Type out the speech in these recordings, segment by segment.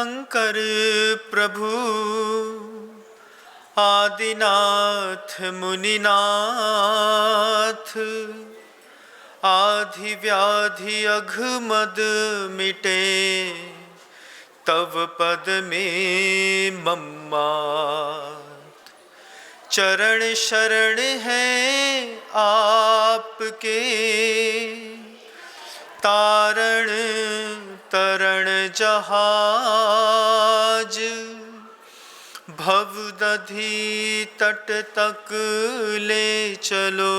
तीर्थंकर प्रभु आदिनाथ मुनिनाथ, आधि व्याधि अघमद मिटे, तव पद में मम्मात। चरण शरण है आपके, तारण तरण जहाज, भवदधि तट तक ले चलो,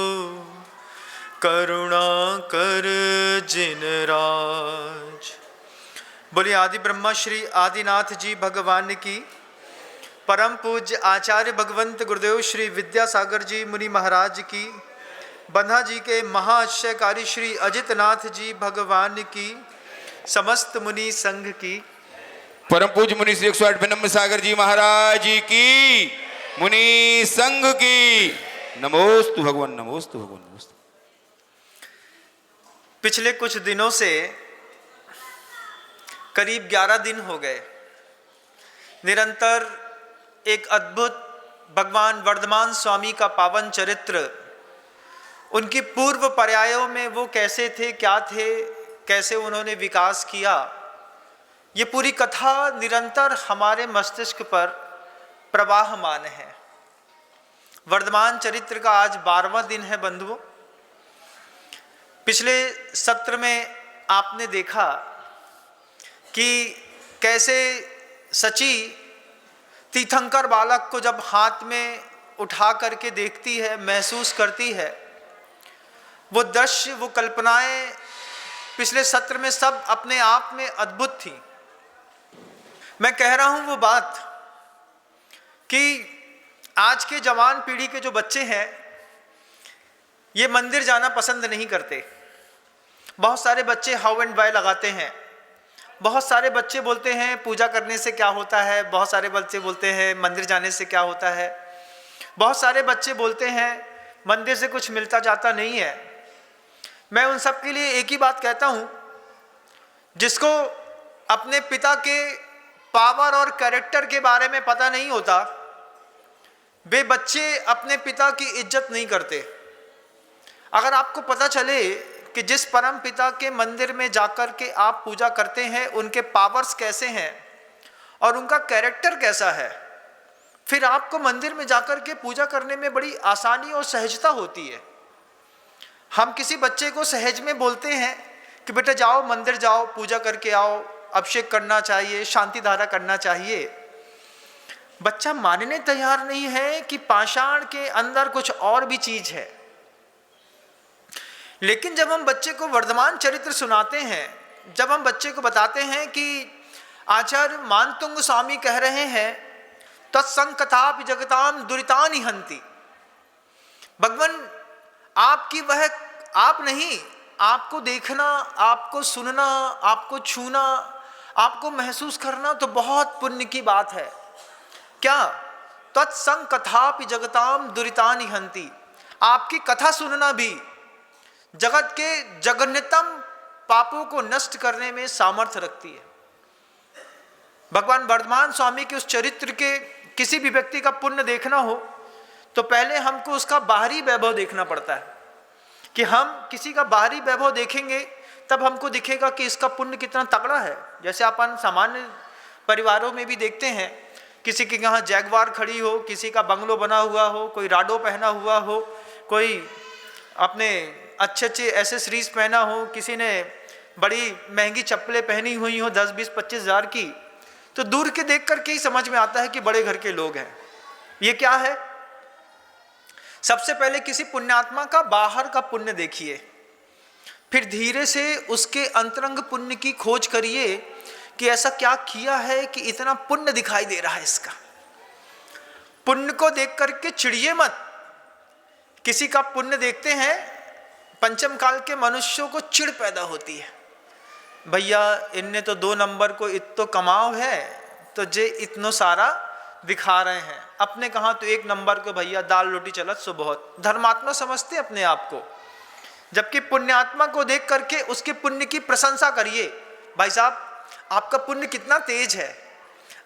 करुणा कर जिन राज। बोलिए आदि ब्रह्मा श्री आदिनाथ जी भगवान की, परम पूज्य आचार्य भगवंत गुरुदेव श्री विद्यासागर जी मुनि महाराज की, बंधा जी के महाआश्चर्यकारी श्री अजितनाथ जी भगवान की, समस्त मुनि संघ की, परम पूज्य मुनि श्री 108 विनम्र सागर जी महाराज की, मुनि संघ की, नमोस्तु भगवान, नमोस्तु भगवान, नमोस्तु। पिछले कुछ दिनों से करीब 11 दिन हो गए, निरंतर एक अद्भुत भगवान वर्धमान स्वामी का पावन चरित्र, उनकी पूर्व पर्यायों में वो कैसे थे, क्या थे, कैसे उन्होंने विकास किया, ये पूरी कथा निरंतर हमारे मस्तिष्क पर प्रवाहमान है। वर्धमान चरित्र का आज 12वां दिन है बंधुओं। पिछले सत्र में आपने देखा कि कैसे सची तीर्थंकर बालक को जब हाथ में उठा करके देखती है, महसूस करती है, वो दृश्य, वो कल्पनाएं पिछले सत्र में सब अपने आप में अद्भुत थी। मैं कह रहा हूं वो बात कि आज के जवान पीढ़ी के जो बच्चे हैं, ये मंदिर जाना पसंद नहीं करते। बहुत सारे बच्चे हाउ एंड बाय लगाते हैं, बहुत सारे बच्चे बोलते हैं पूजा करने से क्या होता है, बहुत सारे बच्चे बोलते हैं मंदिर जाने से क्या होता है, बहुत सारे बच्चे बोलते हैं मंदिर से कुछ मिलता जाता नहीं है। मैं उन सब के लिए एक ही बात कहता हूं, जिसको अपने पिता के पावर और कैरेक्टर के बारे में पता नहीं होता, वे बच्चे अपने पिता की इज्जत नहीं करते। अगर आपको पता चले कि जिस परम पिता के मंदिर में जाकर के आप पूजा करते हैं, उनके पावर्स कैसे हैं और उनका कैरेक्टर कैसा है, फिर आपको मंदिर में जाकर के पूजा करने में बड़ी आसानी और सहजता होती है। हम किसी बच्चे को सहज में बोलते हैं कि बेटा जाओ मंदिर जाओ, पूजा करके आओ, अभिषेक करना चाहिए, शांति धारा करना चाहिए। बच्चा मानने तैयार नहीं है कि पाषाण के अंदर कुछ और भी चीज है। लेकिन जब हम बच्चे को वर्धमान चरित्र सुनाते हैं, जब हम बच्चे को बताते हैं कि आचार्य मानतुंग स्वामी कह रहे हैं तत्संकथापि जगताम दुरितानि हन्ति, भगवान आपकी वह आप नहीं, आपको देखना, आपको सुनना, आपको छूना, आपको महसूस करना तो बहुत पुण्य की बात है। क्या? तत्संकथापि जगताम दुरितानि हन्ति, आपकी कथा सुनना भी जगत के जघन्यतम पापों को नष्ट करने में सामर्थ्य रखती है। भगवान वर्धमान स्वामी के उस चरित्र के किसी भी व्यक्ति का पुण्य देखना हो तो पहले हमको उसका बाहरी वैभव देखना पड़ता है। कि हम किसी का बाहरी वैभव देखेंगे तब हमको दिखेगा कि इसका पुण्य कितना तगड़ा है। जैसे अपन सामान्य परिवारों में भी देखते हैं, किसी के यहाँ जैगवार खड़ी हो, किसी का बंगलो बना हुआ हो, कोई राडो पहना हुआ हो, कोई अपने अच्छे अच्छे एसेसरीज पहना हो, किसी ने बड़ी महंगी चप्पलें पहनी हुई हो 10, 20, 25 हज़ार की, तो दूर के देख करके ही समझ में आता है कि बड़े घर के लोग हैं। ये क्या है? सबसे पहले किसी पुण्यात्मा का बाहर का पुण्य देखिए, फिर धीरे से उसके अंतरंग पुण्य की खोज करिए कि ऐसा क्या किया है कि इतना पुण्य दिखाई दे रहा है इसका। पुण्य को देख करके चिढ़िए मत। किसी का पुण्य देखते हैं, पंचम काल के मनुष्यों को चिढ़ पैदा होती है, भैया इनने तो 2 नंबर को इतो कमाओ है तो जे इतनो सारा दिखा रहे हैं, अपने कहाँ तो 1 नंबर को भैया दाल रोटी चलत सो बहुत। धर्मात्मा समझते अपने आप को, जबकि पुण्यात्मा को देख करके उसके पुण्य की प्रशंसा करिए। भाई साहब आपका पुण्य कितना तेज है,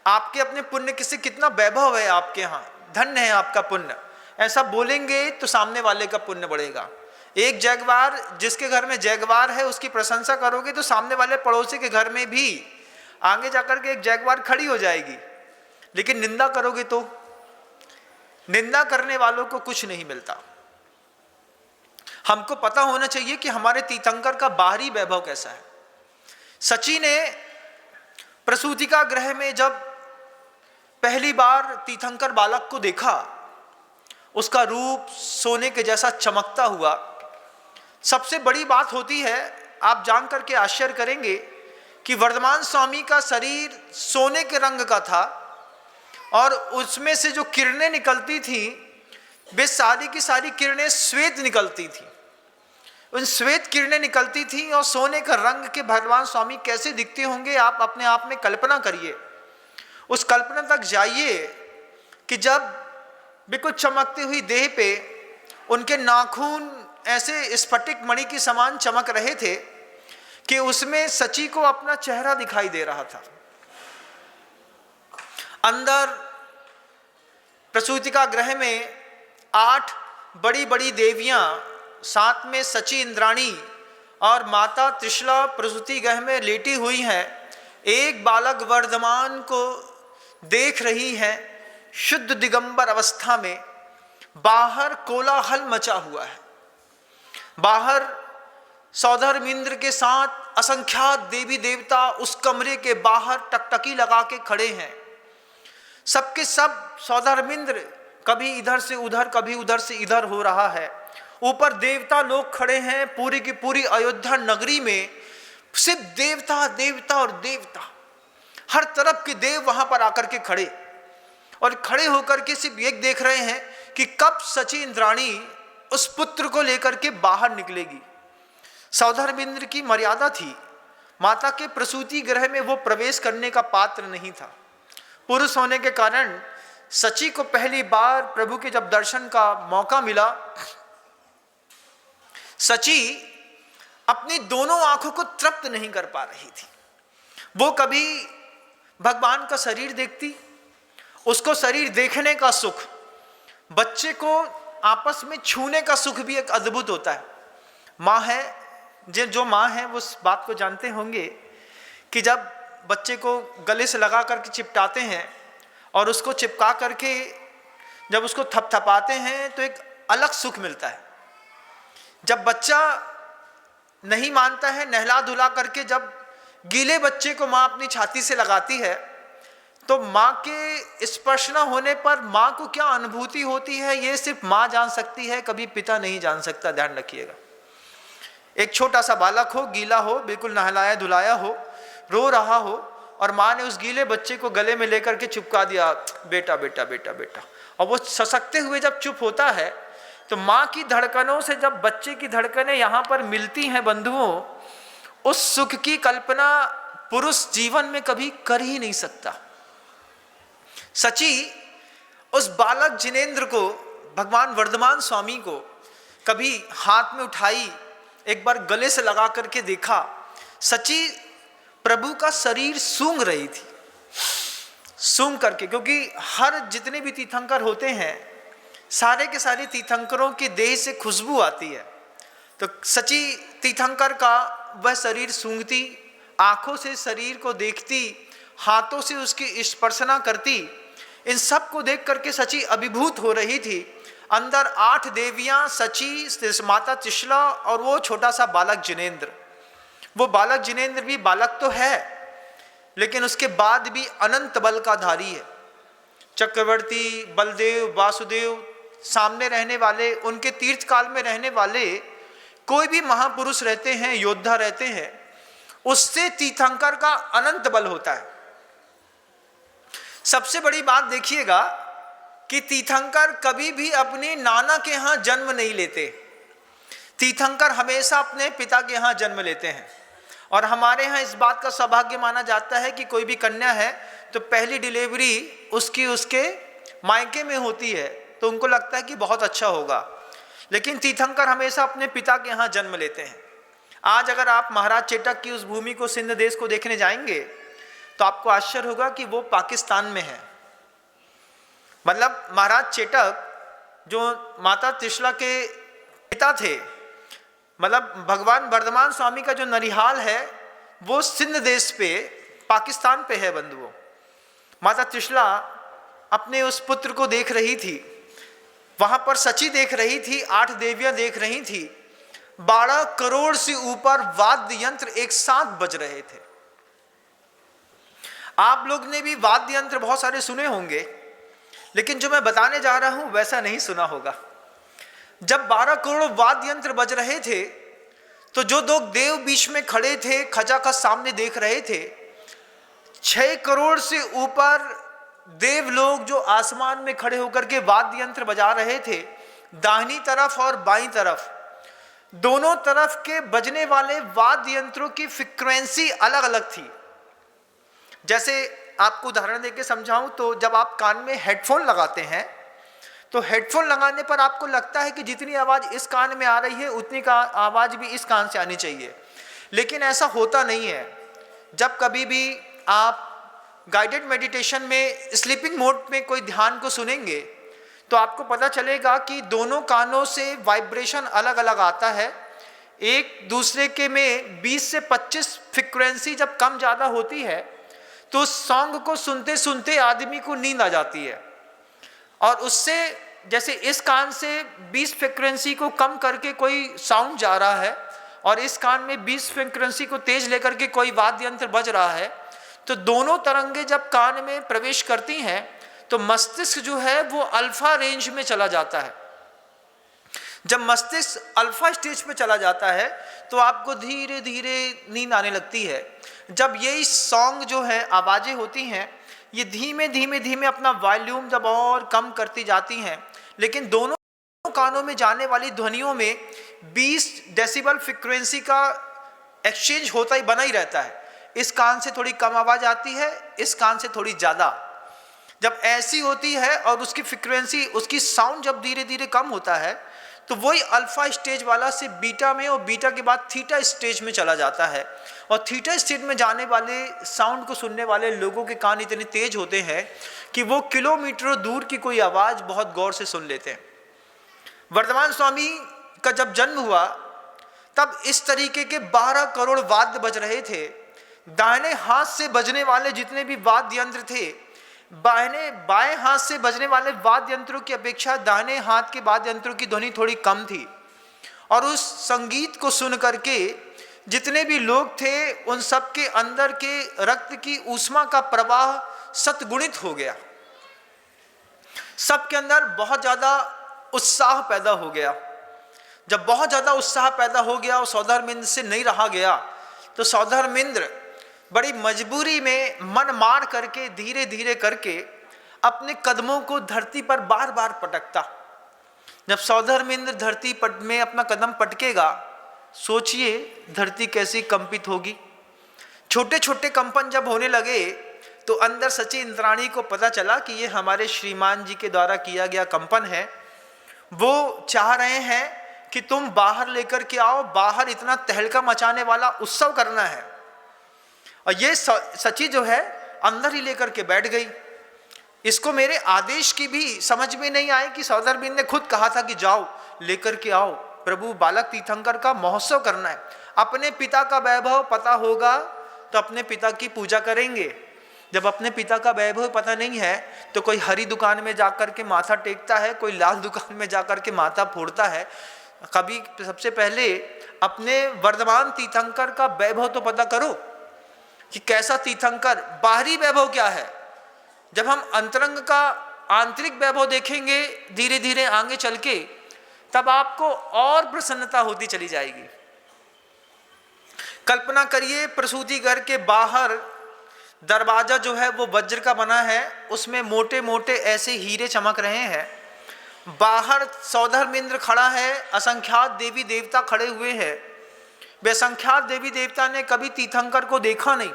आपके अपने पुण्य किसे कितना वैभव है आपके यहाँ, धन्य है आपका पुण्य, ऐसा बोलेंगे तो सामने वाले का पुण्य बढ़ेगा। एक जैगवार, जिसके घर में जैगवार है उसकी प्रशंसा करोगे तो सामने वाले पड़ोसी के घर में भी आगे जाकर के एक जैगवार खड़ी हो जाएगी। लेकिन निंदा करोगे तो निंदा करने वालों को कुछ नहीं मिलता। हमको पता होना चाहिए कि हमारे तीर्थंकर का बाहरी वैभव कैसा है। सची ने प्रसूतिका गृह में जब पहली बार तीर्थंकर बालक को देखा, उसका रूप सोने के जैसा चमकता हुआ। सबसे बड़ी बात होती है, आप जान करके आश्चर्य करेंगे कि वर्धमान स्वामी का शरीर सोने के रंग का था और उसमें से जो किरणें निकलती थी वे सारी की सारी किरणें श्वेत निकलती थी। उन श्वेत किरणें निकलती थी और सोने का रंग के भगवान स्वामी कैसे दिखते होंगे, आप अपने आप में कल्पना करिए। उस कल्पना तक जाइए कि जब बिल्कुल चमकती हुई देह पे उनके नाखून ऐसे स्फटिक मणि की समान चमक रहे थे कि उसमें सची को अपना चेहरा दिखाई दे रहा था। अंदर प्रसूतिका गृह में 8 बड़ी बड़ी देवियां, साथ में सची इंद्राणी और माता त्रिशला प्रसूति गृह में लेटी हुई हैं। एक बालक वर्धमान को देख रही है शुद्ध दिगंबर अवस्था में। बाहर कोलाहल मचा हुआ है। बाहर सौधर्मेंद्र के साथ असंख्यात देवी देवता उस कमरे के बाहर टकटकी लगा के खड़े हैं। सबके सब सौधर्मेंद्र कभी इधर से उधर कभी उधर से इधर हो रहा है। ऊपर देवता लोग खड़े हैं। पूरी की पूरी अयोध्या नगरी में सिर्फ देवता देवता और देवता, हर तरफ के देव वहां पर आकर के खड़े और खड़े होकर के सिर्फ एक देख रहे हैं कि कब सची इंद्राणी उस पुत्र को लेकर के बाहर निकलेगी। सौधर्मेंद्र की मर्यादा थी, माता के प्रसूति गृह में वो प्रवेश करने का पात्र नहीं था। पुरुष होने के कारण सची को पहली बार प्रभु के जब दर्शन का मौका मिला, सची अपनी दोनों आंखों को तृप्त नहीं कर पा रही थी। वो कभी भगवान का शरीर देखती, उसको शरीर देखने का सुख, बच्चे को आपस में छूने का सुख भी एक अद्भुत होता है। माँ है, जो माँ है वो उस बात को जानते होंगे कि जब बच्चे को गले से लगा करके चिपटाते हैं और उसको चिपका करके जब उसको थपथपाते हैं तो एक अलग सुख मिलता है। जब बच्चा नहीं मानता है, नहला धुला करके जब गीले बच्चे को माँ अपनी छाती से लगाती है तो माँ के स्पर्श न होने पर माँ को क्या अनुभूति होती है ये सिर्फ माँ जान सकती है, कभी पिता नहीं जान सकता। ध्यान रखिएगा। एक छोटा सा बालक हो, गीला हो, बिल्कुल नहलाया धुलाया हो, रो रहा हो और माँ ने उस गीले बच्चे को गले में लेकर के चिपका दिया, बेटा बेटा बेटा बेटा, और वो ससकते हुए जब चुप होता है तो माँ की धड़कनों से जब बच्चे की धड़कनें यहाँ पर मिलती हैं बंधुओं, उस सुख की कल्पना पुरुष जीवन में कभी कर ही नहीं सकता। सची उस बालक जिनेंद्र को, भगवान वर्धमान स्वामी को कभी हाथ में उठाई, एक बार गले से लगा करके देखा। सची प्रभु का शरीर सूंघ रही थी, सूंघ करके, क्योंकि हर जितने भी तीर्थंकर होते हैं सारे के सारे तीर्थंकरों के देह से खुशबू आती है। तो सची तीर्थंकर का वह शरीर सूंघती, आंखों से शरीर को देखती, हाथों से उसकी स्पर्शना करती। इन सब को देख करके सची अभिभूत हो रही थी। अंदर 8 देवियां, सची, माता त्रिशला और वो छोटा सा बालक जिनेंद्र। वो बालक जिनेंद्र भी बालक तो है लेकिन उसके बाद भी अनंत बल का धारी है। चक्रवर्ती, बलदेव, वासुदेव, सामने रहने वाले, उनके तीर्थ काल में रहने वाले कोई भी महापुरुष रहते हैं, योद्धा रहते हैं, उससे तीर्थंकर का अनंत बल होता है। सबसे बड़ी बात देखिएगा कि तीर्थंकर कभी भी अपने नाना के यहाँ जन्म नहीं लेते। तीर्थंकर हमेशा अपने पिता के यहाँ जन्म लेते हैं। और हमारे यहाँ इस बात का सौभाग्य माना जाता है कि कोई भी कन्या है तो पहली डिलीवरी उसके मायके में होती है, तो उनको लगता है कि बहुत अच्छा होगा। लेकिन तीर्थंकर हमेशा अपने पिता के यहाँ जन्म लेते हैं। आज अगर आप महाराज चेटक की उस भूमि को, सिंध देश को देखने जाएंगे तो आपको आश्चर्य होगा कि वो पाकिस्तान में है। मतलब महाराज चेटक जो माता त्रिशला के पिता थे, मतलब भगवान वर्धमान स्वामी का जो ननिहाल है वो सिंध देश पे, पाकिस्तान पे है बंधुओं। माता त्रिशला अपने उस पुत्र को देख रही थी, वहां पर सची देख रही थी, 8 देवियां देख रही थी, 12 करोड़ से ऊपर वाद्य यंत्र एक साथ बज रहे थे। आप लोग ने भी वाद्य यंत्र बहुत सारे सुने होंगे, लेकिन जो मैं बताने जा रहा हूं वैसा नहीं सुना होगा। जब 12 करोड़ वाद्य यंत्र बज रहे थे तो जो दो देव बीच में खड़े थे, खचाखच सामने देख रहे थे, 6 करोड़ से ऊपर देव लोग जो आसमान में खड़े होकर के वाद्य यंत्र बजा रहे थे, दाहिनी तरफ और बाईं तरफ दोनों तरफ के बजने वाले वाद्य यंत्रों की फ्रीक्वेंसी अलग अलग थी। जैसे आपको उदाहरण देके समझाऊं तो जब आप कान में हेडफोन लगाते हैं तो हेडफोन लगाने पर आपको लगता है कि जितनी आवाज इस कान में आ रही है उतनी का आवाज भी इस कान से आनी चाहिए, लेकिन ऐसा होता नहीं है। जब कभी भी आप गाइडेड मेडिटेशन में स्लीपिंग मोड में कोई ध्यान को सुनेंगे तो आपको पता चलेगा कि दोनों कानों से वाइब्रेशन अलग अलग आता है। एक दूसरे के में 20 से 25 फ्रीक्वेंसी जब कम ज़्यादा होती है तो उस सॉन्ग को सुनते सुनते आदमी को नींद आ जाती है, और उससे जैसे इस कान से 20 फ्रीक्वेंसी को कम करके कोई साउंड जा रहा है और इस कान में 20 फ्रीक्वेंसी को तेज लेकर के कोई वाद्य यंत्र बज रहा है, तो दोनों तरंगे जब कान में प्रवेश करती हैं तो मस्तिष्क जो है वो अल्फा रेंज में चला जाता है। जब मस्तिष्क अल्फा स्टेज पे चला जाता है तो आपको धीरे धीरे नींद आने लगती है। जब यही सॉन्ग जो है आवाज़ें होती हैं, ये धीमे धीमे धीमे अपना वॉल्यूम जब और कम करती जाती हैं, लेकिन दोनों कानों में जाने वाली ध्वनियों में 20 डेसिबल फ्रीक्वेंसी का एक्सचेंज होता ही बना ही रहता है। इस कान से थोड़ी कम आवाज़ आती है, इस कान से थोड़ी ज़्यादा। जब ऐसी होती है और उसकी फ्रीक्वेंसी, उसकी साउंड जब धीरे धीरे कम होता है तो वही अल्फा स्टेज वाला से बीटा में, और बीटा के बाद थीटा स्टेज में चला जाता है। और थीटा स्टेज में जाने वाले साउंड को सुनने वाले लोगों के कान इतने तेज होते हैं कि वो किलोमीटरों दूर की कोई आवाज़ बहुत गौर से सुन लेते हैं। वर्धमान स्वामी का जब जन्म हुआ तब इस तरीके के 12 करोड़ वाद्य बज रहे थे। दाहिने हाथ से बजने वाले जितने भी वाद्य यंत्र थे, बाएं हाथ से बजने वाले वाद्य यंत्रों की अपेक्षा दाहिने हाथ के वाद्य यंत्रों की ध्वनि थोड़ी कम थी। और उस संगीत को सुन करके जितने भी लोग थे उन सब के अंदर के रक्त की ऊष्मा का प्रवाह शतगुणित हो गया। सबके अंदर बहुत ज़्यादा उत्साह पैदा हो गया। जब बहुत ज़्यादा उत्साह पैदा हो गया और सौधर्मेंद्र से नहीं रहा गया तो सौधर्मेंद्र बड़ी मजबूरी में मन मार करके धीरे धीरे करके अपने कदमों को धरती पर बार बार पटकता। जब सौधर्मेंद्र धरती में अपना कदम पटकेगा, सोचिए धरती कैसी कंपित होगी। छोटे छोटे कंपन जब होने लगे तो अंदर सची इंद्राणी को पता चला कि ये हमारे श्रीमान जी के द्वारा किया गया कंपन है। वो चाह रहे हैं कि तुम बाहर लेकर के आओ, बाहर इतना तहलका मचाने वाला उत्सव करना है। और ये सची जो है अंदर ही लेकर के बैठ गई। इसको मेरे आदेश की भी समझ में नहीं आई कि सौधर्मेंद्र ने खुद कहा था कि जाओ लेकर के आओ, प्रभु बालक तीर्थंकर का महोत्सव करना है। अपने पिता का वैभव पता होगा तो अपने पिता की पूजा करेंगे। जब अपने पिता का वैभव पता नहीं है तो कोई हरी दुकान में जाकर के माथा टेकता है, कोई लाल दुकान में जाकर के माथा फोड़ता है। कभी सबसे पहले अपने वर्धमान तीर्थंकर का वैभव तो पता करो कि कैसा तीर्थंकर, बाहरी वैभव क्या है। जब हम अंतरंग का आंतरिक वैभव देखेंगे धीरे धीरे आगे चल के, तब आपको और प्रसन्नता होती चली जाएगी। कल्पना करिए प्रसूति घर के बाहर दरवाजा जो है वो वज्र का बना है, उसमें मोटे मोटे ऐसे हीरे चमक रहे हैं। बाहर सौधर्मेंद्र खड़ा है, असंख्यात देवी देवता खड़े हुए हैं। बेसंख्यात देवी देवता ने कभी तीर्थंकर को देखा नहीं,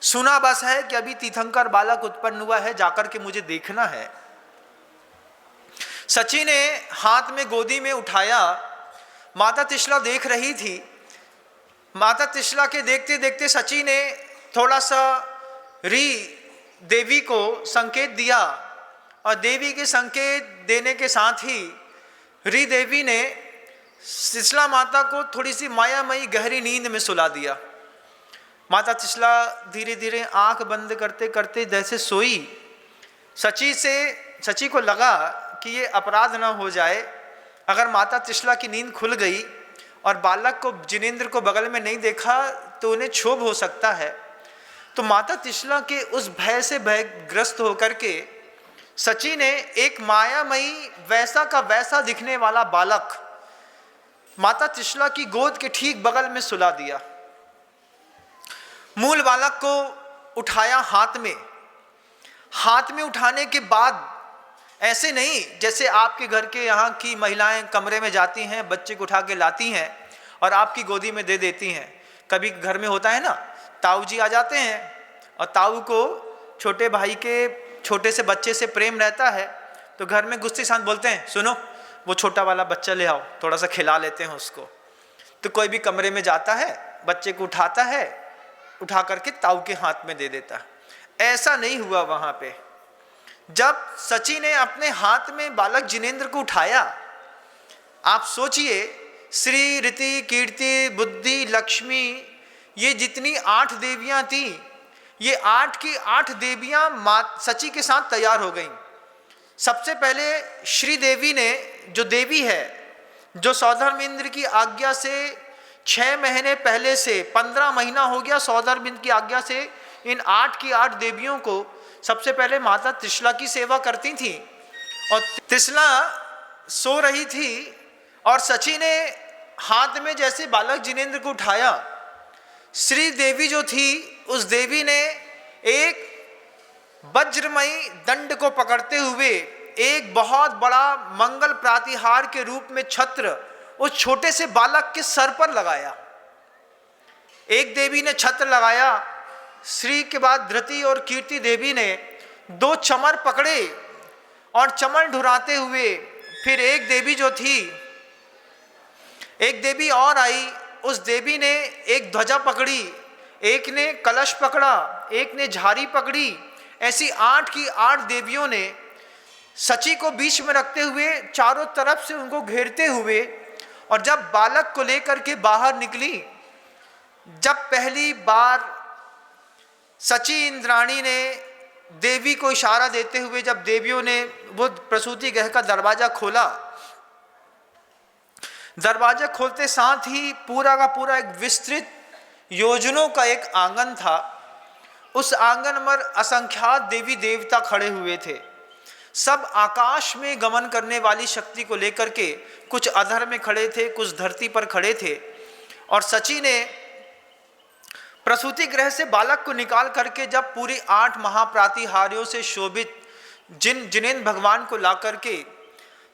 सुना बस है कि अभी तीर्थंकर बालक उत्पन्न हुआ है, जाकर के मुझे देखना है। सची ने हाथ में गोदी में उठाया, माता त्रिशला देख रही थी। माता त्रिशला के देखते देखते सची ने थोड़ा सा री देवी को संकेत दिया और देवी के संकेत देने के साथ ही री देवी ने त्रिशला माता को थोड़ी सी मायामयी गहरी नींद में सुला दिया। माता त्रिशला धीरे धीरे आंख बंद करते करते जैसे सोई, सची को लगा कि ये अपराध न हो जाए अगर माता त्रिशला की नींद खुल गई और बालक को जिनेंद्र को बगल में नहीं देखा तो उन्हें क्षोभ हो सकता है। तो माता त्रिशला के उस भय से भयग्रस्त होकर के सची ने एक मायामयी वैसा का वैसा दिखने वाला बालक माता त्रिशला की गोद के ठीक बगल में सुला दिया। मूल बालक को उठाया हाथ में उठाने के बाद ऐसे नहीं जैसे आपके घर के यहाँ की महिलाएं कमरे में जाती हैं, बच्चे को उठा के लाती हैं और आपकी गोदी में दे देती हैं। कभी घर में होता है ना, ताऊ जी आ जाते हैं और ताऊ को छोटे भाई के छोटे से बच्चे से प्रेम रहता है तो घर में गुस्से साथ बोलते हैं, सुनो वो छोटा वाला बच्चा ले आओ, थोड़ा सा खिला लेते हैं उसको। तो कोई भी कमरे में जाता है, बच्चे को उठाता है, उठा करके ताऊ के हाथ में दे देता है। ऐसा नहीं हुआ वहां पे। जब सची ने अपने हाथ में बालक जिनेंद्र को उठाया, आप सोचिए श्री, रीति, कीर्ति, बुद्धि, लक्ष्मी, ये जितनी 8 देवियां थी, ये 8 की 8 देवियां सची के साथ तैयार हो गईं। सबसे पहले श्री देवी ने, जो देवी है, जो सौधर्मेंद्र की आज्ञा से 6 महीने पहले से 15 महीना हो गया सौधर्मेंद्र की आज्ञा से इन 8 की 8 देवियों को सबसे पहले माता त्रिशला की सेवा करती थी। और त्रिशला सो रही थी और सची ने हाथ में जैसे बालक जिनेंद्र को उठाया, श्री देवी जो थी उस देवी ने एक वज्रमयी दंड को पकड़ते हुए एक बहुत बड़ा मंगल प्रातिहार के रूप में छत्र उस छोटे से बालक के सर पर लगाया। एक देवी ने छत्र लगाया, श्री के बाद धृति और कीर्ति देवी ने 2 चमर पकड़े और चमर ढुराते हुए फिर एक देवी जो थी, एक देवी और आई, उस देवी ने एक ध्वजा पकड़ी, एक ने कलश पकड़ा, एक ने झारी पकड़ी। ऐसी 8 की 8 देवियों ने सची को बीच में रखते हुए चारों तरफ से उनको घेरते हुए, और जब बालक को लेकर के बाहर निकली, जब पहली बार सची इंद्राणी ने देवी को इशारा देते हुए जब देवियों ने वो प्रसूति गृह का दरवाजा खोला, दरवाजा खोलते साथ ही पूरा का पूरा एक विस्तृत योजनों का एक आंगन था। उस आंगन पर असंख्यात देवी देवता खड़े हुए थे। सब आकाश में गमन करने वाली शक्ति को लेकर के, कुछ अधर में खड़े थे, कुछ धरती पर खड़े थे। और सची ने प्रसूति गृह से बालक को निकाल करके जब पूरी 8 महाप्रातिहार्यों से शोभित जिनेंद्र भगवान को ला करके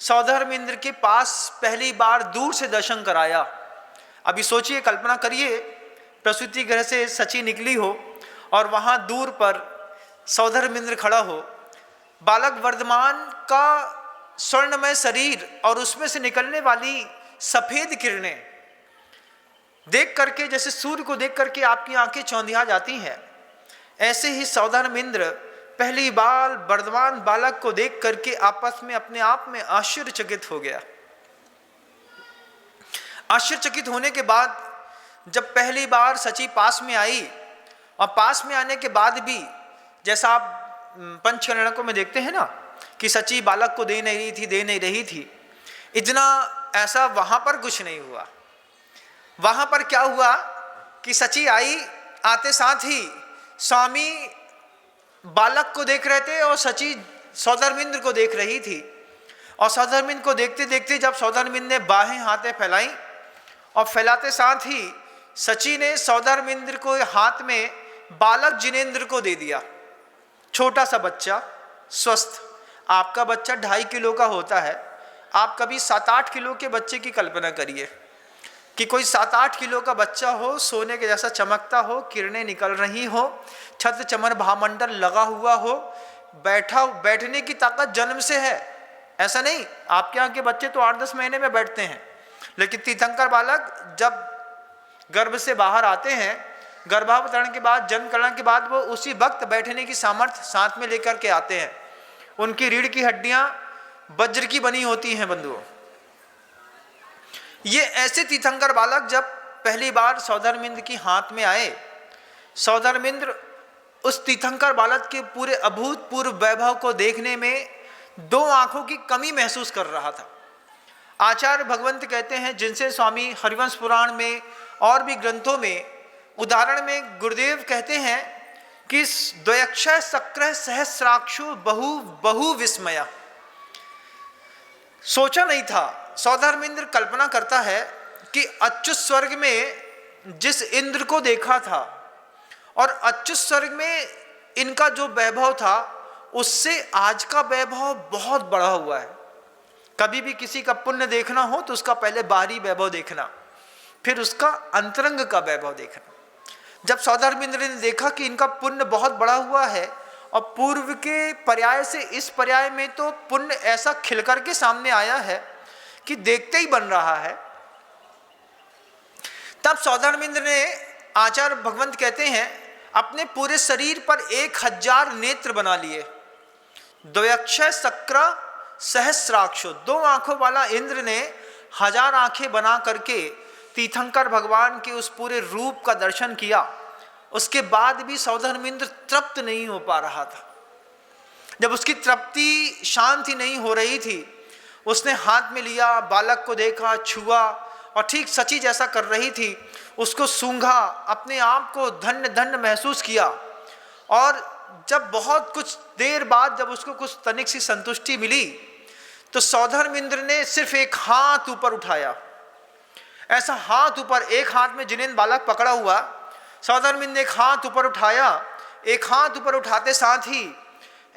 सौधर्मेंद्र के पास पहली बार दूर से दर्शन कराया। अभी सोचिए, कल्पना करिए, प्रसूति गृह से सची निकली हो और वहाँ दूर पर सौधर्मेंद्र खड़ा हो, बालक वर्धमान का स्वर्णमय शरीर और उसमें से निकलने वाली सफ़ेद किरणें देख करके, जैसे सूर्य को देख करके आपकी आंखें चौंधिया जाती हैं, ऐसे ही सौधर्मेंद्र पहली बार वर्धमान बालक को देख करके आपस में अपने आप में आश्चर्यचकित हो गया। आश्चर्यचकित होने के बाद जब पहली बार सची पास में आई, और पास में आने के बाद भी जैसा आप पंचकर्णकों में देखते हैं ना कि सची बालक को दे नहीं रही थी, इतना ऐसा वहां पर कुछ नहीं हुआ। वहां पर क्या हुआ कि सची आई, आते साथ ही स्वामी बालक को देख रहे थे और सची सौधर्मेंद्र को देख रही थी। और सौधर्मेंद्र को देखते देखते जब सौधर्मेंद्र ने बाहें हाथें फैलाई और फैलाते साथ ही सची ने सौधर्मेंद्र को हाथ में बालक जिनेंद्र को दे दिया। छोटा सा बच्चा, स्वस्थ, आपका बच्चा 2.5 किलो का होता है। आप कभी 7-8 किलो के बच्चे की कल्पना करिए कि कोई 7-8 किलो का बच्चा हो, सोने के जैसा चमकता हो, किरणें निकल रही हो, छत्र चमर भामंडल लगा हुआ हो, बैठने की ताकत जन्म से है। ऐसा नहीं, आपके यहाँ के बच्चे तो 8-10 महीने में बैठते हैं, लेकिन तीर्थंकर बालक जब गर्भ से बाहर आते हैं, गर्भावतरण के बाद, जन्म करण के बाद वो उसी वक्त बैठने की सामर्थ्य साथ में लेकर के आते हैं। उनकी रीढ़ की हड्डियां वज्र की बनी होती हैं बंधुओं। ये ऐसे तीर्थंकर बालक जब पहली बार सौधर्मेंद्र की हाथ में आए, सौधर्मेंद्र उस तीर्थंकर बालक के पूरे अभूतपूर्व वैभव को देखने में दो आंखों की कमी महसूस कर रहा था। आचार्य भगवंत कहते हैं, जिनसे स्वामी हरिवंश पुराण में और भी ग्रंथों में उदाहरण में गुरुदेव कहते हैं कि द्वयक्षय सक्र सहस्राक्षु बहु बहु विस्मया। सोचा नहीं था, सौधर्मेंद्र कल्पना करता है कि अच्युत स्वर्ग में जिस इंद्र को देखा था और अच्युत स्वर्ग में इनका जो वैभव था, उससे आज का वैभव बहुत बढ़ा हुआ है। कभी भी किसी का पुण्य देखना हो तो उसका पहले बाहरी वैभव देखना, फिर उसका अंतरंग का वैभव देखना। जब सौधर्मेंद्र ने देखा कि इनका पुण्य बहुत बढ़ा हुआ है और पूर्व के पर्याय से इस पर्याय में तो पुण्य ऐसा खिल करके सामने आया है कि देखते ही बन रहा है, तब सौधर्मेंद्र ने, आचार्य भगवंत कहते हैं, अपने पूरे शरीर पर 1000 नेत्र बना लिए। द्वयक्षय सक्र सहस्राक्षो, 2 आंखों वाला इंद्र ने 1000 आंखें बना करके तीर्थंकर भगवान के उस पूरे रूप का दर्शन किया। उसके बाद भी सौधर्मेंद्र तृप्त नहीं हो पा रहा था। जब उसकी तृप्ति, शांति नहीं हो रही थी, उसने हाथ में लिया, बालक को देखा, छुआ और ठीक सची जैसा कर रही थी उसको सूंघा, अपने आप को धन्य धन्य महसूस किया। और जब बहुत कुछ देर बाद जब उसको कुछ तनिक सी संतुष्टि मिली तो सौधर्मेंद्र ने सिर्फ एक हाथ ऊपर उठाया, ऐसा हाथ ऊपर, एक हाथ में जिनेंद्र बालक पकड़ा हुआ, सौधर्मेंद्र ने एक हाथ ऊपर उठाया। एक हाथ ऊपर उठाते साथ ही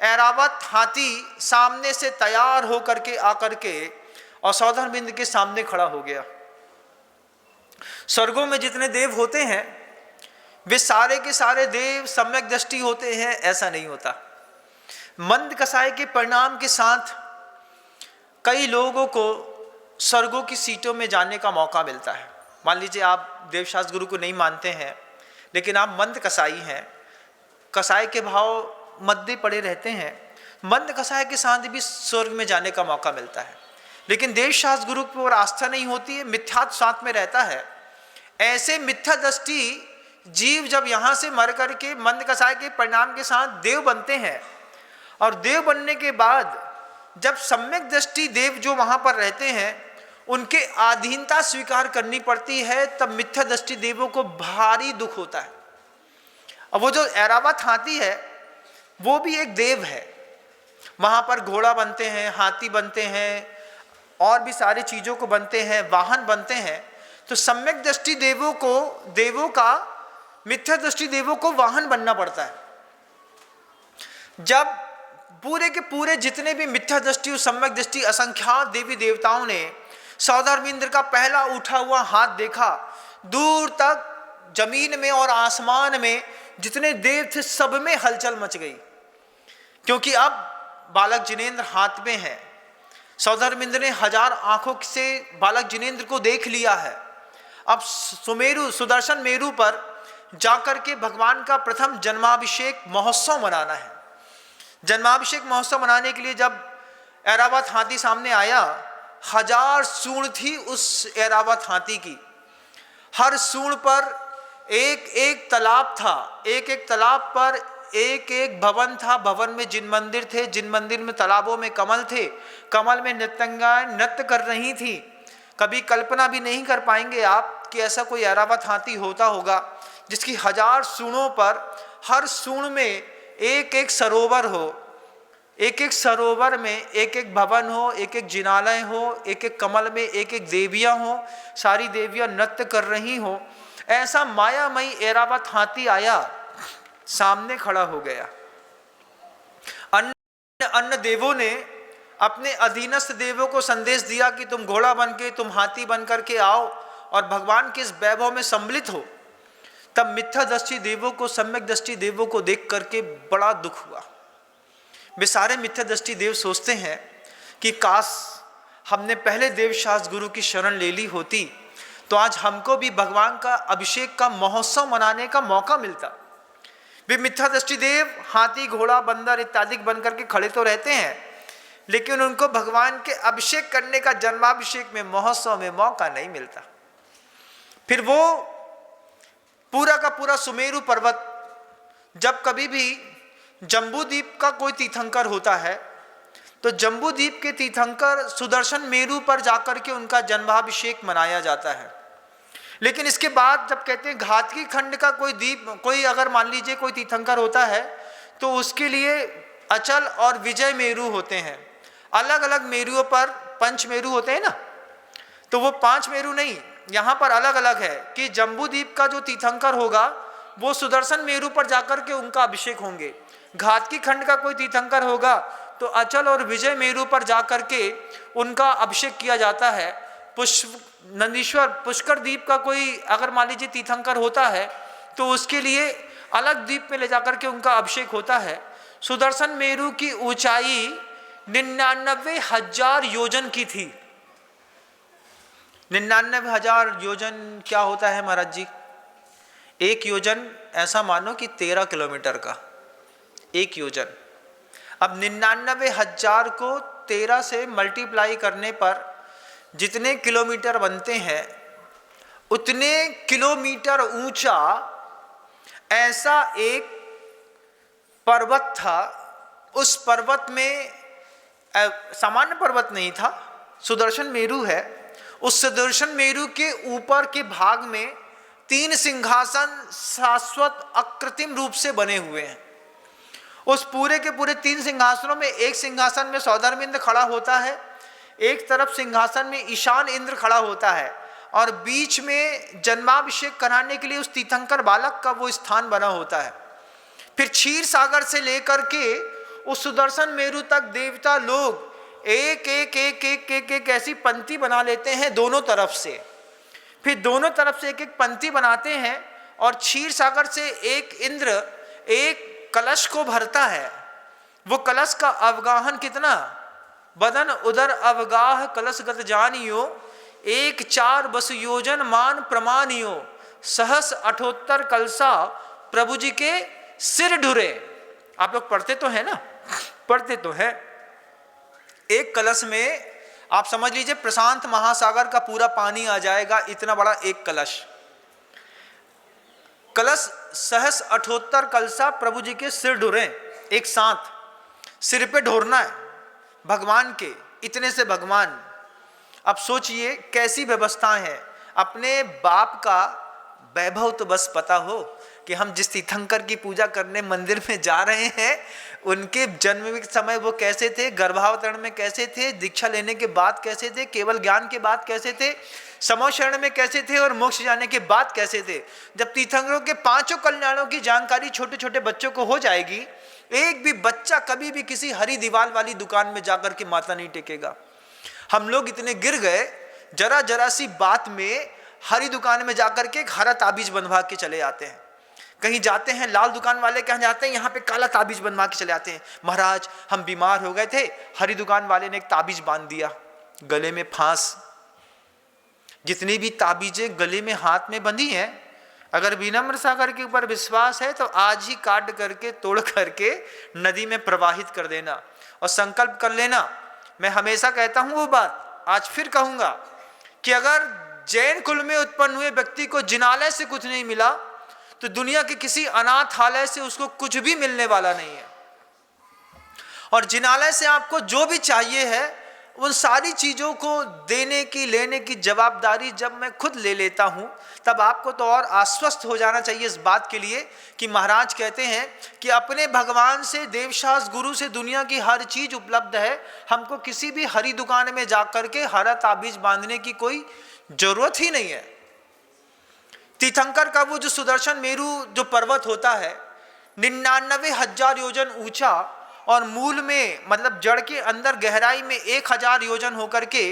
ऐरावत हाथी सामने से तैयार हो करके आकर के और सौधर्मेंद्र के सामने खड़ा हो गया। स्वर्गों में जितने देव होते हैं वे सारे के सारे देव सम्यक दृष्टि होते हैं, ऐसा नहीं होता। मंद कसाय के परिणाम के साथ कई लोगों को स्वर्गों की सीटों में जाने का मौका मिलता है। मान लीजिए आप देवशास्त्र गुरु को नहीं मानते हैं, लेकिन आप मंद कसाई हैं, कसाई के भाव मध्य पड़े रहते हैं, मंद कसाय के साथ भी स्वर्ग में जाने का मौका मिलता है। लेकिन देवशास्त्र गुरु पर आस्था नहीं होती है, मिथ्यात्व साथ में रहता है। ऐसे मिथ्या दृष्टि जीव जब यहाँ से मर करके मंद कसाय के परिणाम के साथ देव बनते हैं, और देव बनने के बाद जब सम्यक दृष्टि देव जो वहाँ पर रहते हैं उनके अधीनता स्वीकार करनी पड़ती है, तब मिथ्या दृष्टि देवों को भारी दुख होता है। अब वो जो ऐरावत हाथी है वो भी एक देव है, वहाँ पर घोड़ा बनते हैं, हाथी बनते हैं और भी सारी चीज़ों को बनते हैं, वाहन बनते हैं। तो सम्यक दृष्टि देवों को, देवों का मिथ्या दृष्टि देवों को वाहन बनना पड़ता है। जब पूरे के पूरे जितने भी मिथ्या दृष्टि और सम्यक दृष्टि असंख्यात देवी देवताओं ने सौधर्मेंद्र का पहला उठा हुआ हाथ देखा, दूर तक जमीन में और आसमान में जितने देव थे सब में हलचल मच गई, क्योंकि अब बालक जिनेंद्र हाथ में है। सौधर्मेंद्र ने 1000 आंखों से बालक जिनेंद्र को देख लिया है। अब सुमेरु, सुदर्शन मेरु पर जाकर के भगवान का प्रथम जन्माभिषेक महोत्सव मनाना है। जन्माभिषेक महोत्सव मनाने के लिए जब ऐरावत हाथी सामने आया, 1000 सूंड थी उस ऐरावत हाथी की। हर सूंड पर एक एक तालाब था, एक एक तालाब पर एक एक भवन था, भवन में जिन मंदिर थे, जिन मंदिर में तालाबों में कमल थे, कमल में नृत्यंगाएं नृत्य कर रही थी। कभी कल्पना भी नहीं कर पाएंगे आप कि ऐसा कोई ऐरावत हाथी होता होगा जिसकी 1000 सूंडों पर, हर सूंड में एक एक सरोवर हो, एक एक सरोवर में एक एक भवन हो, एक एक जिनालय हो, एक एक कमल में एक एक देवियां हो, सारी देवियां नृत्य कर रही हो। ऐसा मायामयी ऐरावत हाथी आया, सामने खड़ा हो गया। अन्य देवों ने अपने अधीनस्थ देवों को संदेश दिया कि तुम घोड़ा बन के, तुम हाथी बन करके आओ और भगवान के इस वैभव में सम्मिलित हो। तब मिथ्या दृष्टि देवों को, सम्यक दृष्टि देवों को देख करके बड़ा दुख हुआ। वे सारे मिथ्या दृष्टि देव सोचते हैं कि काश हमने पहले देवशास्त्र गुरु की शरण ले ली होती तो आज हमको भी भगवान का अभिषेक का महोत्सव मनाने का मौका मिलता। वे मिथ्या दृष्टि देव हाथी घोड़ा बंदर इत्यादि बनकर के खड़े तो रहते हैं, लेकिन उनको भगवान के अभिषेक करने का जन्माभिषेक में महोत्सव में मौका नहीं मिलता। फिर वो पूरा का पूरा सुमेरु पर्वत, जब कभी भी जम्बू द्वीप का कोई तीर्थंकर होता है तो जम्बू द्वीप के तीर्थंकर सुदर्शन मेरु पर जाकर के उनका जन्माभिषेक मनाया जाता है। लेकिन इसके बाद जब कहते हैं घातकी खंड का कोई द्वीप, कोई अगर मान लीजिए कोई तीर्थंकर होता है तो उसके लिए अचल और विजय मेरु होते हैं। अलग अलग मेरुओं पर पंच मेरु होते हैं ना, तो वो 5 मेरु नहीं, यहाँ पर अलग अलग है कि जम्बू द्वीप का जो तीर्थंकर होगा वो सुदर्शन मेरु पर जाकर के उनका अभिषेक होंगे। घातकी खंड का कोई तीर्थंकर होगा तो अचल और विजय मेरु पर जाकर के उनका अभिषेक किया जाता है। नंदीश्वर पुष्कर द्वीप का कोई अगर मान लीजिए तीर्थंकर होता है तो उसके लिए अलग द्वीप में ले जाकर के उनका अभिषेक होता है। सुदर्शन मेरु की ऊंचाई 99,000 योजन की थी। 99,000 योजन क्या होता है महाराज जी? 1 योजन ऐसा मानो कि 13 किलोमीटर का 1 योजन। अब 99,000 को 13 से मल्टीप्लाई करने पर जितने किलोमीटर बनते हैं उतने किलोमीटर ऊंचा ऐसा एक पर्वत था। उस पर्वत में सामान्य पर्वत नहीं था, सुदर्शन मेरु है। उस सुदर्शन मेरु के ऊपर के भाग में 3 सिंहासन शाश्वत अकृत्रिम रूप से बने हुए हैं। उस पूरे के पूरे 3 सिंहासनों में एक सिंहासन में सौधर्म खड़ा होता है, एक तरफ सिंहासन में ईशान इंद्र खड़ा होता है और बीच में जन्माभिषेक कराने के लिए उस तीर्थंकर बालक का वो स्थान बना होता है। फिर क्षीर सागर से लेकर के उस सुदर्शन मेरु तक देवता लोग एक एक एक एक एक एक ऐसी पंक्ति बना लेते हैं दोनों तरफ से। फिर दोनों तरफ से एक एक पंक्ति बनाते हैं और क्षीर सागर से एक इंद्र एक कलश को भरता है। वो कलश का अवगाहन कितना? बदन उदर अवगाह कलश गत जानियो, 1,4 बस योजन मान प्रमानियो, सहस 78 कलसा प्रभु जी के सिर ढुरे। आप लोग पढ़ते तो है ना? पढ़ते तो है। एक कलश में आप समझ लीजिए प्रशांत महासागर का पूरा पानी आ जाएगा, इतना बड़ा एक कलश। कलश सहस 78 कलसा प्रभु जी के सिर ढुरे, एक साथ सिर पे ढोरना है भगवान के, इतने से भगवान। अब सोचिए कैसी व्यवस्थाएं हैं। अपने बाप का वैभव तो बस पता हो कि हम जिस तीर्थंकर की पूजा करने मंदिर में जा रहे हैं उनके जन्म के समय वो कैसे थे, गर्भावतरण में कैसे थे, दीक्षा लेने के बाद कैसे थे, केवल ज्ञान के बाद कैसे थे, समो शरण में कैसे थे और मोक्ष जाने के बाद कैसे थे। जब तीर्थंकरों के 5 कल्याणों की जानकारी छोटे छोटे बच्चों को हो जाएगी, एक भी बच्चा कभी भी किसी हरी दीवार वाली दुकान में जाकर के माथा नहीं टेकेगा। हम लोग इतने गिर गए जरा जरा सी बात में, हरी दुकान में जाकर के हरा ताबीज बनवा के चले आते हैं। कहीं जाते हैं लाल दुकान वाले के यहाँ जाते हैं, यहाँ पे काला ताबीज बनवा के चले आते हैं। महाराज हम बीमार हो गए थे, हरी दुकान वाले ने एक ताबीज बांध दिया, गले में फांस। जितनी भी ताबीजें गले में हाथ में बंधी हैं, अगर विनम्र सागर के ऊपर विश्वास है तो आज ही काट करके तोड़ करके नदी में प्रवाहित कर देना और संकल्प कर लेना। मैं हमेशा कहता हूं वो बात, आज फिर कहूंगा कि अगर जैन कुल में उत्पन्न हुए व्यक्ति को जिनालय से कुछ नहीं मिला तो दुनिया के किसी अनाथालय से उसको कुछ भी मिलने वाला नहीं है। और जिनालय से आपको जो भी चाहिए है उन सारी चीजों को देने की लेने की जवाबदारी जब मैं खुद ले लेता हूं तब आपको तो और आश्वस्त हो जाना चाहिए इस बात के लिए कि महाराज कहते हैं कि अपने भगवान से, देवशास गुरु से दुनिया की हर चीज उपलब्ध है। हमको किसी भी हरी दुकान में जाकर के हरा ताबीज बांधने की कोई जरूरत ही नहीं है। तीर्थंकर का वो जो सुदर्शन मेरु जो पर्वत होता है 99,000 योजन ऊंचा और मूल में मतलब जड़ के अंदर गहराई में 1,000 योजन होकर के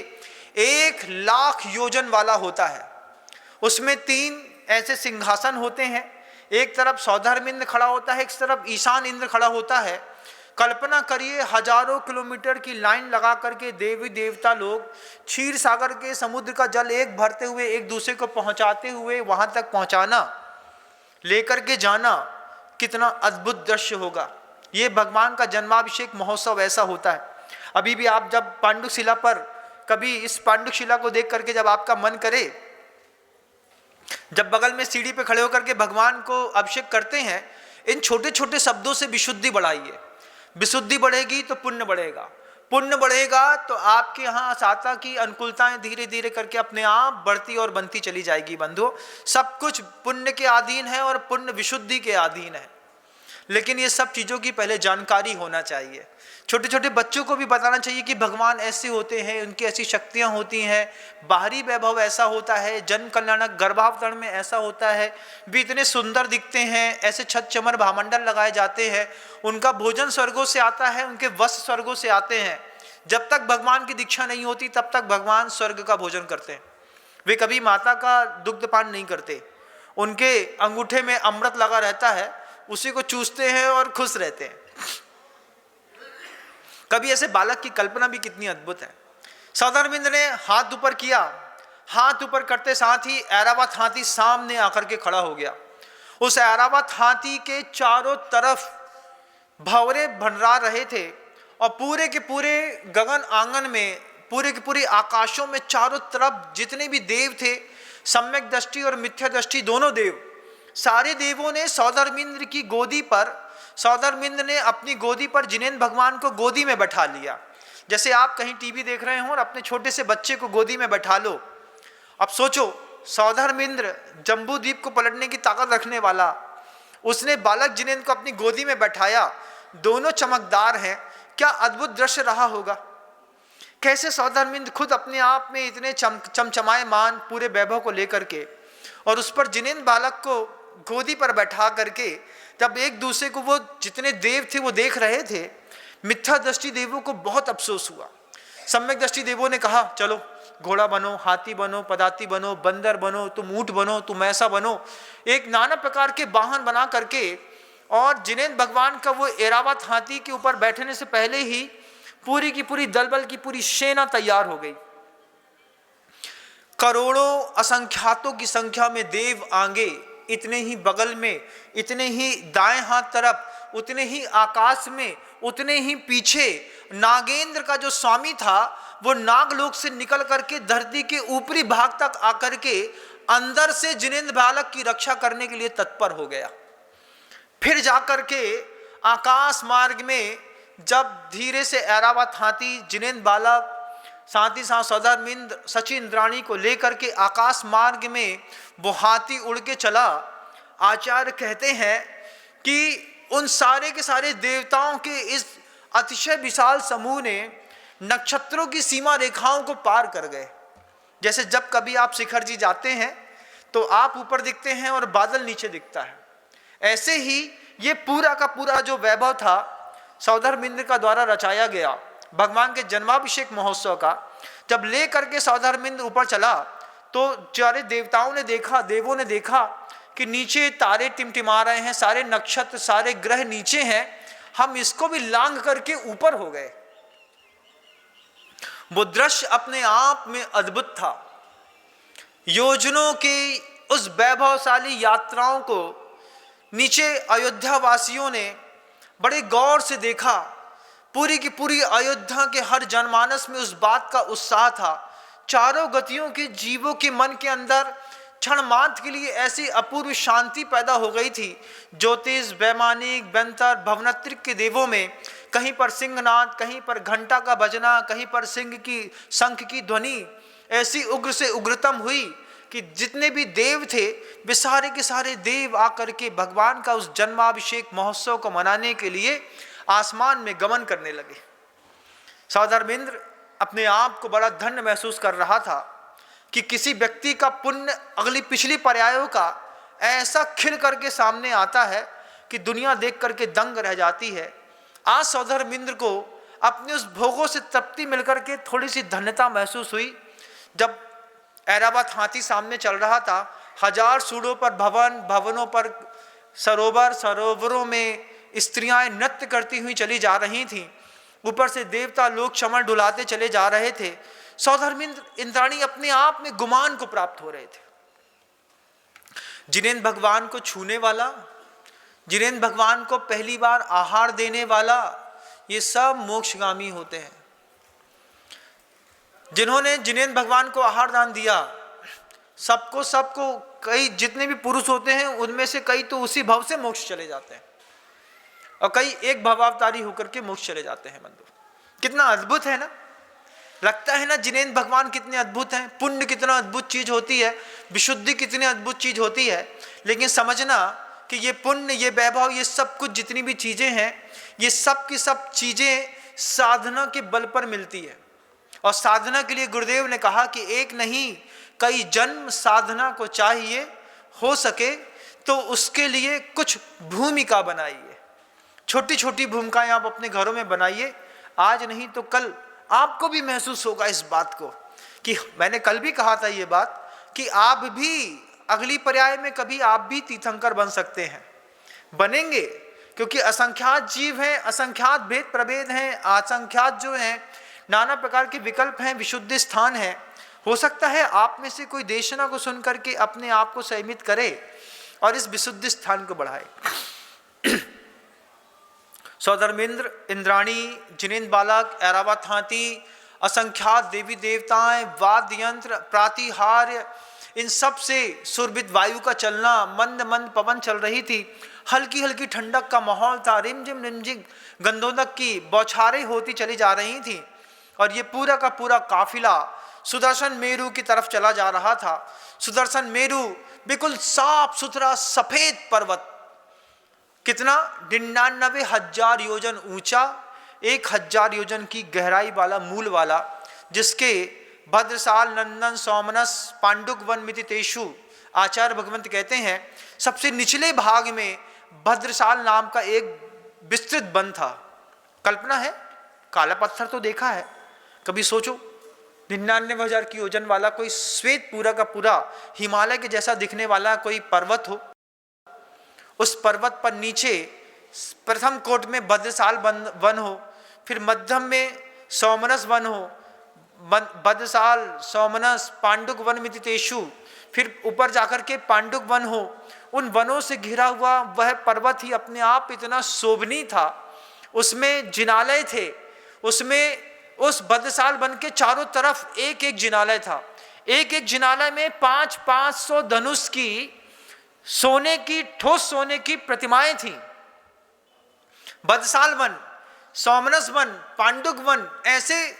1,00,000 योजन वाला होता है। उसमें 3 ऐसे सिंहासन होते हैं, एक तरफ सौधर्म इंद्र खड़ा होता है, एक तरफ ईशान इंद्र खड़ा होता है। कल्पना करिए, हजारों किलोमीटर की लाइन लगा करके देवी देवता लोग क्षीर सागर के समुद्र का जल एक भरते हुए एक दूसरे को पहुंचाते हुए वहां तक पहुंचाना, लेकर के जाना, कितना अद्भुत दृश्य होगा। ये भगवान का जन्माभिषेक महोत्सव ऐसा होता है। अभी भी आप जब पांडुक शिला पर, कभी इस पांडुक शिला को देख करके जब आपका मन करे, जब बगल में सीढ़ी पे खड़े होकर के भगवान को अभिषेक करते हैं, इन छोटे छोटे शब्दों से विशुद्धि बढ़ाइए। विशुद्धि बढ़ेगी तो पुण्य बढ़ेगा, पुण्य बढ़ेगा तो आपके यहाँ साता की अनुकूलताएं धीरे धीरे करके अपने आप बढ़ती और बनती चली जाएगी। बंधुओं, सब कुछ पुण्य के अधीन है और पुण्य विशुद्धि के अधीन है, लेकिन ये सब चीज़ों की पहले जानकारी होना चाहिए। छोटे छोटे बच्चों को भी बताना चाहिए कि भगवान ऐसे होते हैं, उनकी ऐसी शक्तियाँ होती हैं, बाहरी वैभव ऐसा होता है, जन कल्याणक गर्भावतरण में ऐसा होता है, भी इतने सुंदर दिखते हैं, ऐसे छत चमर भामंडल लगाए जाते हैं, उनका भोजन स्वर्गों से आता है, उनके वस्त्र स्वर्गों से आते हैं। जब तक भगवान की दीक्षा नहीं होती तब तक भगवान स्वर्ग का भोजन करते हैं। वे कभी माता का दुग्धपान नहीं करते, उनके अंगूठे में अमृत लगा रहता है, उसी को चूसते हैं और खुश रहते हैं। कभी ऐसे बालक की कल्पना भी कितनी अद्भुत है। सौदामिंद ने हाथ ऊपर किया, हाथ ऊपर करते साथ ही ऐरावत हाथी सामने आकर के खड़ा हो गया। उस ऐरावत हाथी के चारों तरफ भंवरे भंडरा रहे थे और पूरे के पूरे गगन आंगन में, पूरे के पूरे आकाशों में चारों तरफ जितने भी देव थे, सम्यक दृष्टि और मिथ्या दृष्टि दोनों देव, सारे देवों ने सौदामिंद की गोदी पर, सौदामिंद ने अपनी गोदी पर जिनेंद्र भगवान को गोदी में बैठा लिया। जैसे आप कहीं टीवी देख रहे हो और अपने छोटे से बच्चे को गोदी में बैठा लो। अब सोचो, सौदामिंद जम्बू द्वीप को पलटने की ताकत रखने वाला, उसने बालक जिनेंद्र को अपनी गोदी में बैठाया, दोनों चमकदार हैं। क्या अद्भुत दृश्य रहा होगा। कैसे सौदामिंद खुद अपने आप में इतने चमचमायमान पूरे वैभव को लेकर के, और उस पर जिनेंद्र बालक को गोदी पर बैठा करके, जब एक दूसरे को वो जितने देव थे वो देख रहे थे, मिथ्या दृष्टि देवों को बहुत अफसोस हुआ। सम्यक दृष्टि देवों ने कहा, चलो घोड़ा बनो, हाथी बनो, पदाती बनो, बंदर बनो, तुम ऊंट बनो, तुम ऐसा बनो, एक नाना प्रकार के वाहन बना करके, और जिनेंद्र भगवान का वो ऐरावत हाथी के ऊपर बैठने से पहले ही पूरी की पूरी दलबल की पूरी सेना तैयार हो गई। करोड़ों असंख्यातों की संख्या में देव आगे, इतने ही बगल में, इतने ही दाएं हाथ तरफ, उतने ही आकाश में, उतने ही पीछे नागेंद्र का जो स्वामी था वो नागलोक से निकल करके धरती के ऊपरी भाग तक आकर के अंदर से जिनेंद्र बालक की रक्षा करने के लिए तत्पर हो गया। फिर जाकर के आकाश मार्ग में जब धीरे से ऐरावत हाथी जिनेंद्र बालक साथ ही साथ सौदामिंद सची इंद्राणी को लेकर के आकाश मार्ग में वो हाथी उड़ के चला। आचार्य कहते हैं कि उन सारे के सारे देवताओं के इस अतिशय विशाल समूह ने नक्षत्रों की सीमा रेखाओं को पार कर गए। जैसे जब कभी आप शिखर जी जाते हैं तो आप ऊपर दिखते हैं और बादल नीचे दिखता है, ऐसे ही ये पूरा का पूरा जो वैभव था सौदामिंद का द्वारा रचाया गया भगवान के जन्माभिषेक महोत्सव का, जब ले करके सौदामिंद ऊपर चला तो सारे देवताओं ने देखा, देवों ने देखा कि नीचे तारे टिमटिमा रहे हैं, सारे नक्षत्र सारे ग्रह नीचे हैं, हम इसको भी लांघ करके ऊपर हो गए। वो दृश्य अपने आप में अद्भुत था। योजनों की उस वैभवशाली यात्राओं को नीचे अयोध्या वासियों ने बड़े गौर से देखा। पूरी की पूरी अयोध्या के हर जनमानस में उस बात का उत्साह था। चारों गतियों के जीवों के मन के अंदर क्षण मात्र के लिए ऐसी अपूर्व शांति पैदा हो गई थी। ज्योतिष, वैमानिक, व्यंतर, भवनत्रिक के देवों में कहीं पर सिंहनाद, कहीं पर घंटा का बजना, कहीं पर सिंह की शंख की ध्वनि ऐसी उग्र से उग्रतम हुई कि जितने भी देव थे वे सारे के सारे देव आकर के भगवान का उस जन्माभिषेक महोत्सव को मनाने के लिए आसमान में गमन करने लगे। सौदामिंद अपने आप को बड़ा धन्य महसूस कर रहा था कि किसी व्यक्ति का पुण्य अगली पिछली पर्यायों का ऐसा खिल करके सामने आता है कि दुनिया देख करके दंग रह जाती है। आज सौदामिंद को अपने उस भोगों से तृप्ति मिलकर के थोड़ी सी धन्यता महसूस हुई। जब ऐरावत हाथी सामने चल रहा था, हजार सूढ़ों पर भवन, भवनों पर सरोवर, सरोवरों में स्त्रियां नृत्य करती हुई चली जा रही थीं, ऊपर से देवता लोग चमर डुलाते चले जा रहे थे। सौधर्मिंद्र इंद्राणी अपने आप में गुमान को प्राप्त हो रहे थे। जिनेंद्र भगवान को छूने वाला, जिनेंद्र भगवान को पहली बार आहार देने वाला, ये सब मोक्षगामी होते हैं। जिन्होंने जिनेंद्र भगवान को आहार दान दिया, सबको कई जितने भी पुरुष होते हैं उनमें से कई तो उसी भव से मोक्ष चले जाते हैं और कई एक भवावतारी होकर के मोक्ष चले जाते हैं। बंधु, कितना अद्भुत है ना, लगता है ना जिनेंद्र भगवान कितने अद्भुत हैं, पुण्य कितना अद्भुत चीज होती है, विशुद्धि कितनी अद्भुत चीज होती है। लेकिन समझना कि ये पुण्य, ये वैभव, ये सब कुछ जितनी भी चीजें हैं, ये सब की सब चीजें साधना के बल पर मिलती है। और साधना के लिए गुरुदेव ने कहा कि एक नहीं कई जन्म साधना को चाहिए, हो सके तो उसके लिए कुछ भूमिका बनाइए, छोटी छोटी भूमिकाएं आप अपने घरों में बनाइए। आज नहीं तो कल आपको भी महसूस होगा इस बात को कि मैंने कल भी कहा था ये बात कि आप भी अगली पर्याय में कभी आप भी तीर्थंकर बन सकते हैं, बनेंगे, क्योंकि असंख्यात जीव हैं, असंख्यात भेद प्रभेद हैं, असंख्यात जो हैं नाना प्रकार के विकल्प हैं, विशुद्ध स्थान है। हो सकता है आप में से कोई देशना को सुन करके अपने आप को संयमित करे और इस विशुद्ध स्थान को बढ़ाए। सौधर्मेंद्र इंद्राणी, जिनेंद्र बालक, ऐरावत हाथी, असंख्यात देवी देवताएं, वाद्य यंत्र, प्रातिहार्य, इन सब से सुरभित वायु का चलना, मंद मंद पवन चल रही थी, हल्की हल्की ठंडक का माहौल था, रिमझिम रिमझिम गंधोदक की बौछारें होती चली जा रही थी। और ये पूरा का पूरा काफिला सुदर्शन मेरु की तरफ चला जा रहा था। सुदर्शन मेरु बिल्कुल साफ सुथरा सफेद पर्वत, कितना 99,000 योजन ऊंचा, 1,000 योजन की गहराई वाला मूल वाला, जिसके भद्रसाल नंदन सोमनस पांडुक वन मितितेषु आचार्य भगवंत कहते हैं सबसे निचले भाग में भद्रसाल नाम का एक विस्तृत वन था। कल्पना है, काला पत्थर तो देखा है, कभी सोचो 99,000 की योजन वाला कोई श्वेत पूरा का पूरा हिमालय के जैसा दिखने वाला कोई पर्वत हो, उस पर्वत पर नीचे प्रथम कोट में भद्रसाल वन हो, फिर मध्यम में सोमनस वन हो, भद्रसाल सोमनस पांडुक वन मितितेषु, फिर ऊपर जाकर के पांडुक वन हो। उन वनों से घिरा हुआ वह पर्वत ही अपने आप इतना शोभनीय था, उसमें जिनालय थे, उसमें उस भद्रसाल वन के चारों तरफ एक एक जिनालय था, एक एक जिनालय में 500 धनुष की सोने की, ठोस सोने की प्रतिमाएं थीं। भद्रसाल वन, सोमनस वन, पांडुक वन, ऐसे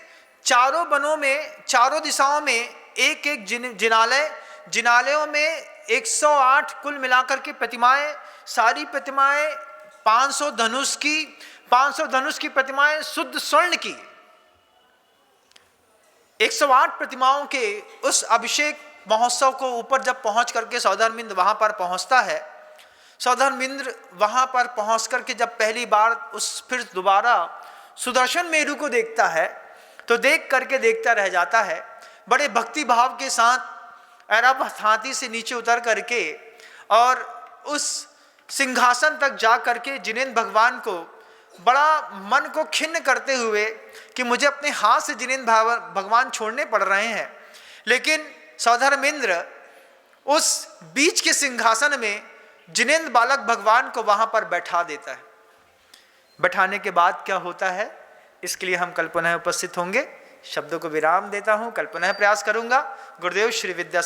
चारों वनों में, चारों दिशाओं में एक एक जिनालय, जिनालयों में 108 कुल मिलाकर के प्रतिमाएं, सारी प्रतिमाएं 500 धनुष की, 500 धनुष की प्रतिमाएं शुद्ध स्वर्ण की। 108 प्रतिमाओं के उस अभिषेक महोत्सव को ऊपर जब पहुंच करके सौधर्मिंद्र वहां पर पहुंचता है, सौधर्मिंद्र वहां पर पहुंच करके जब पहली बार फिर दोबारा सुदर्शन मेरु को देखता है तो देख करके देखता रह जाता है। बड़े भक्ति भाव के साथ ऐरावत हाथी से नीचे उतर करके और उस सिंहासन तक जा करके जिनेंद्र भगवान को बड़ा मन को खिन्न करते हुए कि मुझे अपने हाथ से जिनेंद्र भगवान छोड़ने पड़ रहे हैं, लेकिन सौधर्मेंद्र उस बीच के सिंहासन में जिनेंद्र बालक भगवान को वहां पर बैठा देता है। बैठाने के बाद क्या होता है, इसके लिए हम कल पुनः उपस्थित होंगे। शब्दों को विराम देता हूं, कल पुनः प्रयास करूंगा। गुरुदेव श्री विद्या